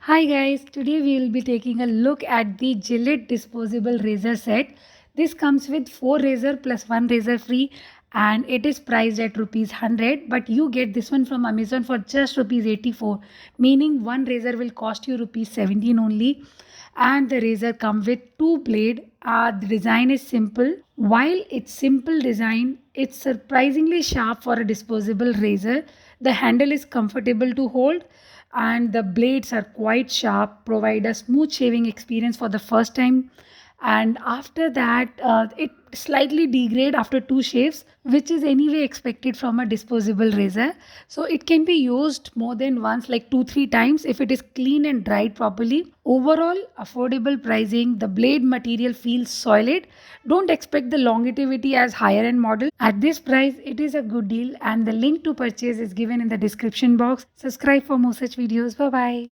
Hi guys, today we will be taking a look at the Gillette Disposable Razor set. This comes with 4 razor plus 1 razor free and it is priced at rupees 100, but you get this one from Amazon for just rupees 84, meaning one razor will cost you rupees 17 only. And the razor come with two blade. The design is simple. While it's simple design, it's surprisingly sharp for a disposable razor. The handle is comfortable to hold and the blades are quite sharp, provide a smooth shaving experience for the first time. And after that, it slightly degrade after two shaves, which is anyway expected from a disposable razor. So it can be used more than once, like 2-3 times, if it is clean and dried properly. Overall, affordable pricing. The blade material feels solid. Don't expect the longevity as higher end model. At this price, it is a good deal, and the link to purchase is given in the description box. Subscribe for more such videos. Bye bye.